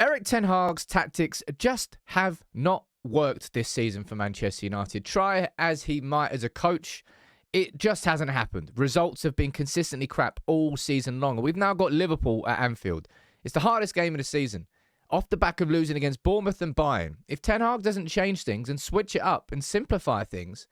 Erik Ten Hag's tactics just have not worked this season for Manchester United. Try as he might as a coach, it just hasn't happened. Results have been consistently crap all season long. We've now got Liverpool at Anfield. It's the hardest game of the season. Off the back of losing against Bournemouth and Bayern, if Ten Hag doesn't change things and switch it up and simplify things,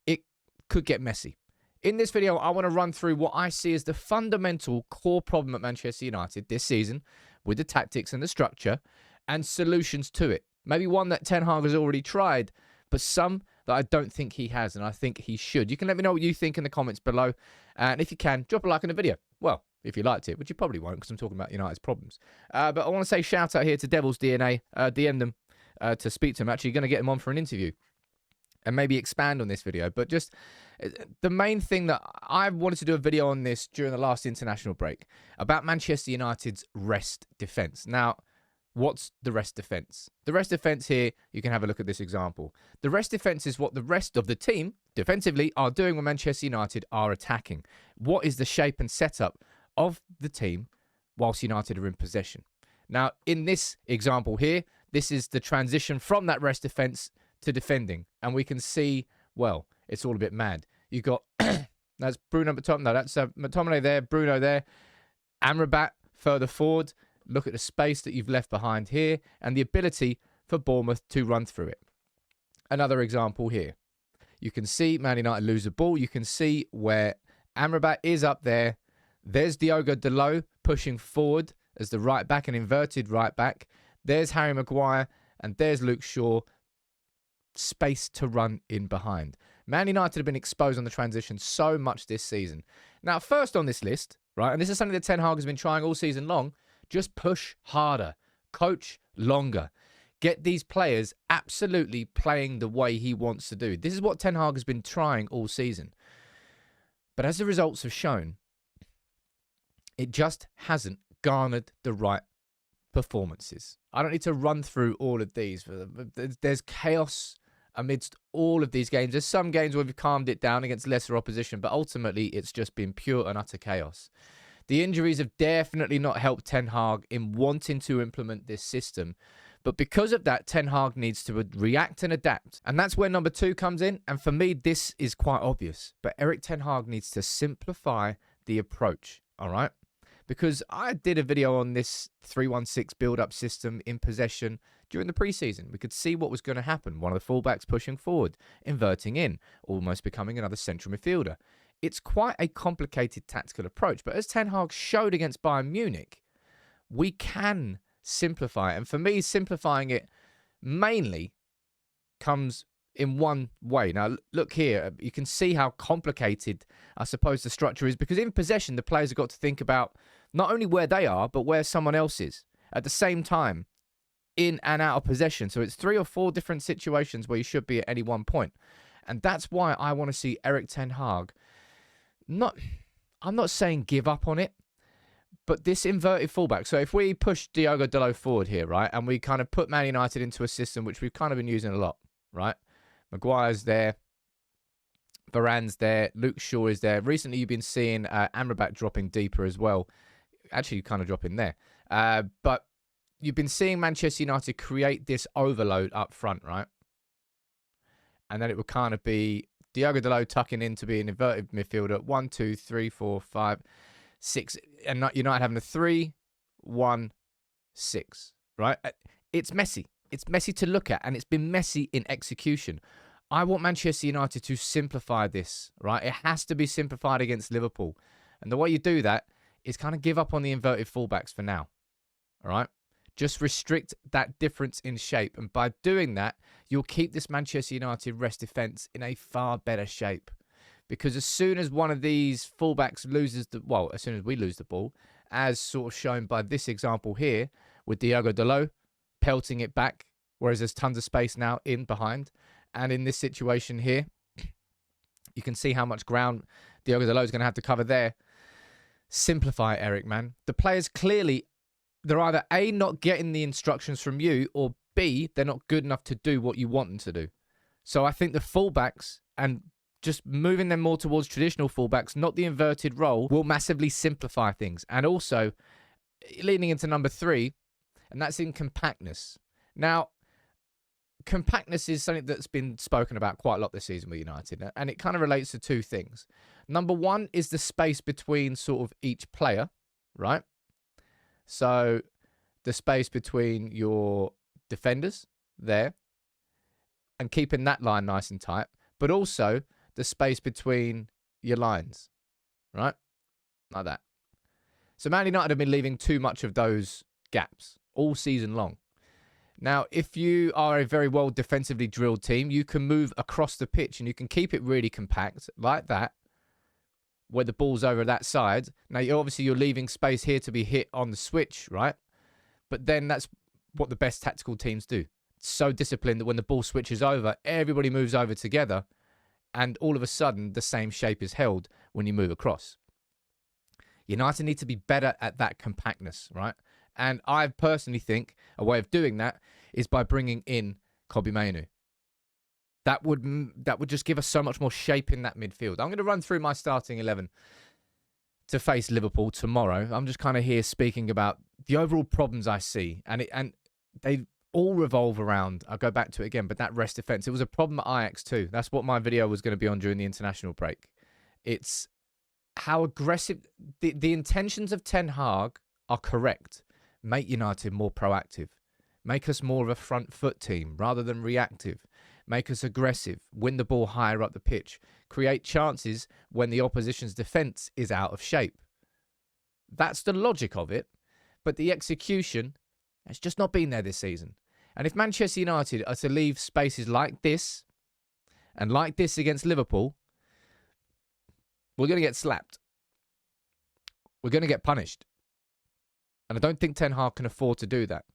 it could get messy. In this video, I want to run through what I see as the fundamental core problem at Manchester United this season with the tactics and the structure and solutions to it. Maybe one that Ten Hag has already tried, but some that I don't think he has, and I think he should. You can let me know what you think in the comments below. And if you can, drop a like on the video. Well, if you liked it, which you probably won't because I'm talking about United's problems. But I want to say shout out here to Devil's DNA. DM them to speak to him. Actually, you're going to get him on for an interview and maybe expand on this video. But just the main thing that I wanted to do a video on this during the last international break about Manchester United's rest defence. Now, what's the rest defence? The rest defence here, you can have a look at this example. The rest defence is what the rest of the team, defensively, are doing when Manchester United are attacking. What is the shape and setup of the team whilst United are in possession? Now, in this example here, this is the transition from that rest defence to defending. And we can see, well, it's all a bit mad. You got, that's Bruno McTominay. No, that's McTominay there, Bruno there. Amrabat further forward. Look at the space that you've left behind here and the ability for Bournemouth to run through it. Another example here. You can see Man United lose the ball. You can see where Amrabat is up there. There's Diogo Dalot pushing forward as the right back, an inverted right back. There's Harry Maguire and there's Luke Shaw. Space to run in behind. Man United have been exposed on the transition so much this season. Now, first on this list, right, and this is something that Ten Hag has been trying all season long, just push harder, coach longer, get these players absolutely playing the way he wants to do. This is what Ten Hag has been trying all season. But as the results have shown, it just hasn't garnered the right performances. I don't need to run through all of these. There's chaos amidst all of these games. There's some games where we've calmed it down against lesser opposition, but ultimately it's just been pure and utter chaos. The injuries have definitely not helped Ten Hag in wanting to implement this system. But because of that, Ten Hag needs to react and adapt. And that's where number 2 comes in. And for me, this is quite obvious. But Erik Ten Hag needs to simplify the approach, all right? Because I did a video on this 3-1-6 build-up system in possession during the preseason. We could see what was going to happen. One of the fullbacks pushing forward, inverting in, almost becoming another central midfielder. It's quite a complicated tactical approach. But as Ten Hag showed against Bayern Munich, we can simplify it. And for me, simplifying it mainly comes in one way. Now, look here. You can see how complicated, I suppose, the structure is. Because in possession, the players have got to think about not only where they are, but where someone else is at the same time, in and out of possession. So it's 3 or 4 different situations where you should be at any one point. And that's why I want to see Erik Ten Hag I'm not saying give up on it, but this inverted fullback. So if we push Diogo Dalot forward here, right, and we kind of put Man United into a system which we've kind of been using a lot, right? Maguire's there, Varane's there, Luke Shaw is there. Recently, you've been seeing Amrabat dropping deeper as well. Actually, kind of dropping there. But you've been seeing Manchester United create this overload up front, right? And then it would kind of be Diogo Dalot tucking in to be an inverted midfielder. 1, 2, 3, 4, 5, 6. And United having a 3, 1, 6, right? It's messy. It's messy to look at, and it's been messy in execution. I want Manchester United to simplify this, right? It has to be simplified against Liverpool. And the way you do that is kind of give up on the inverted fullbacks for now, all right? Just restrict that difference in shape. And by doing that, you'll keep this Manchester United rest defence in a far better shape. Because as soon as one of these fullbacks loses as soon as we lose the ball, as sort of shown by this example here, with Diogo Dalot pelting it back, whereas there's tons of space now in behind. And in this situation here, you can see how much ground Diogo Dalot is going to have to cover there. Simplify, Erik, man. The players clearly, they're either A, not getting the instructions from you, or B, they're not good enough to do what you want them to do. So I think the fullbacks and just moving them more towards traditional fullbacks, not the inverted role, will massively simplify things. And also, leaning into number 3, and that's in compactness. Now, compactness is something that's been spoken about quite a lot this season with United, and it kind of relates to two things. Number one is the space between sort of each player, right? So the space between your defenders there and keeping that line nice and tight, but also the space between your lines, right? Like that. So Man United have been leaving too much of those gaps all season long. Now, if you are a very well defensively drilled team, you can move across the pitch and you can keep it really compact like that, where the ball's over that side. Now, you're leaving space here to be hit on the switch, right? But then that's what the best tactical teams do. It's so disciplined that when the ball switches over, everybody moves over together, and all of a sudden, the same shape is held when you move across. United need to be better at that compactness, right? And I personally think a way of doing that is by bringing in Kobbie Mainoo. That would just give us so much more shape in that midfield. I'm going to run through my starting 11 to face Liverpool tomorrow. I'm just kind of here speaking about the overall problems I see, and they all revolve around. I'll go back to it again, but that rest defense. It was a problem at Ajax too. That's what my video was going to be on during the international break. It's how aggressive the intentions of Ten Hag are correct. Make United more proactive. Make us more of a front foot team rather than reactive. Make us aggressive. Win the ball higher up the pitch. Create chances when the opposition's defence is out of shape. That's the logic of it. But the execution has just not been there this season. And if Manchester United are to leave spaces like this and like this against Liverpool, we're going to get slapped. We're going to get punished. And I don't think Ten Hag can afford to do that.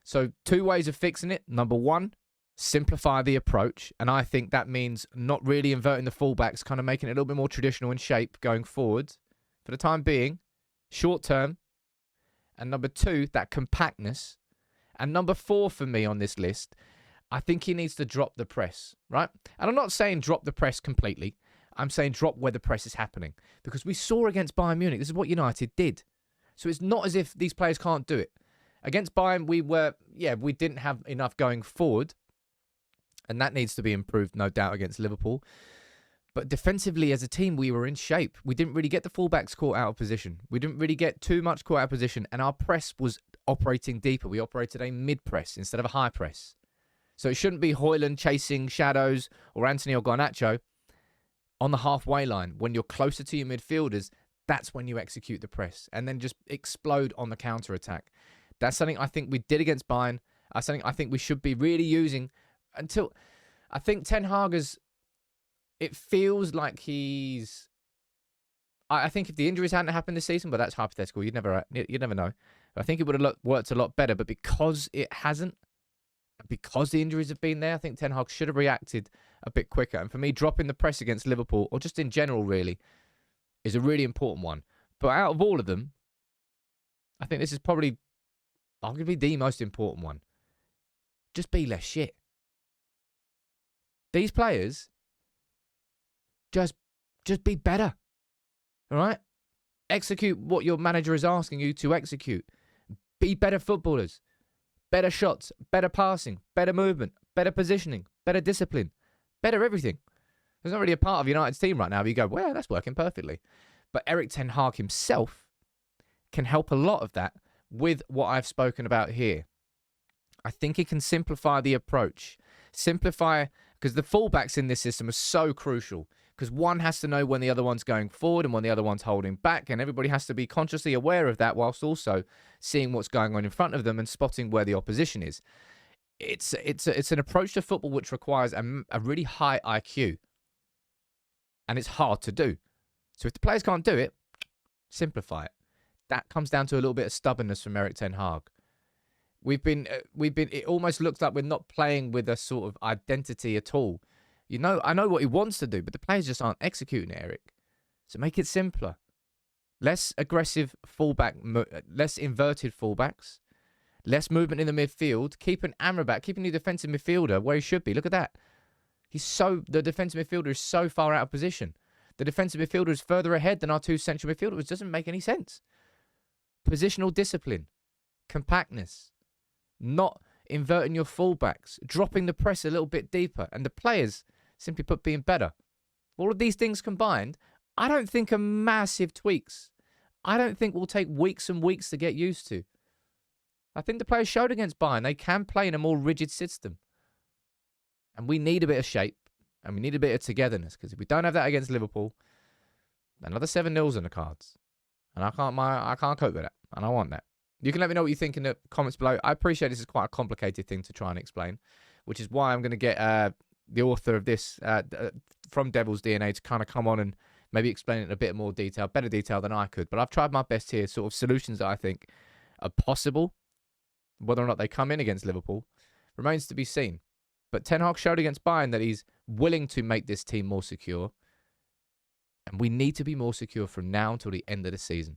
So 2 ways of fixing it. Number one, simplify the approach. And I think that means not really inverting the fullbacks, kind of making it a little bit more traditional in shape going forward for the time being, short term. And number 2, that compactness. And number 4 for me on this list, I think he needs to drop the press, right? And I'm not saying drop the press completely. I'm saying drop where the press is happening. Because we saw against Bayern Munich, this is what United did. So it's not as if these players can't do it. Against Bayern, we didn't have enough going forward. And that needs to be improved, no doubt, against Liverpool. But defensively, as a team, we were in shape. We didn't really get the fullbacks caught out of position. We didn't really get too much caught out of position. And our press was operating deeper. We operated a mid-press instead of a high press. So it shouldn't be Højlund chasing shadows or Anthony or Garnacho on the halfway line. When you're closer to your midfielders, that's when you execute the press and then just explode on the counter-attack. That's something I think we did against Bayern. That's something I think we should be really using until... I think Ten Hag is... It feels like he's... I think if the injuries hadn't happened this season, but that's hypothetical. You'd never know. I think it would have worked a lot better, but because it hasn't, because the injuries have been there, I think Ten Hag should have reacted a bit quicker. And for me, dropping the press against Liverpool, or just in general, really, is a really important one. But out of all of them, I think this is probably arguably the most important one. Just be less shit. These players, just be better. All right? Execute what your manager is asking you to execute. Be better footballers. Better shots, better passing, better movement, better positioning, better discipline, better everything. There's not really a part of United's team right now where you go, well, that's working perfectly. But Erik Ten Hag himself can help a lot of that with what I've spoken about here. I think he can simplify the approach. Simplify, because the fullbacks in this system are so crucial. Because one has to know when the other one's going forward and when the other one's holding back. And everybody has to be consciously aware of that whilst also seeing what's going on in front of them and spotting where the opposition is. It's an approach to football which requires a really high IQ. And it's hard to do. So if the players can't do it, simplify it. That comes down to a little bit of stubbornness from Erik Ten Hag. It almost looks like we're not playing with a sort of identity at all. You know, I know what he wants to do, but the players just aren't executing it, Erik. So make it simpler. Less aggressive fullback, less inverted fullbacks, less movement in the midfield. Keep an Amrabat, keeping your defensive midfielder where he should be. Look at that. The defensive midfielder is so far out of position. The defensive midfielder is further ahead than our two central midfielders, which doesn't make any sense. Positional discipline, compactness. not inverting your fullbacks, dropping the press a little bit deeper, and the players, simply put, being better. All of these things combined, I don't think are massive tweaks. I don't think will take weeks and weeks to get used to. I think the players showed against Bayern they can play in a more rigid system. And we need a bit of shape, and we need a bit of togetherness, because if we don't have that against Liverpool, another 7-0's in the cards. And I can't cope with that, and I want that. You can let me know what you think in the comments below. I appreciate this is quite a complicated thing to try and explain, which is why I'm going to get the author of this from Devil's DNA to kind of come on and maybe explain it in a bit more detail, better detail than I could. But I've tried my best here, sort of solutions that I think are possible. Whether or not they come in against Liverpool remains to be seen. But Ten Hag showed against Bayern that he's willing to make this team more secure. And we need to be more secure from now until the end of the season.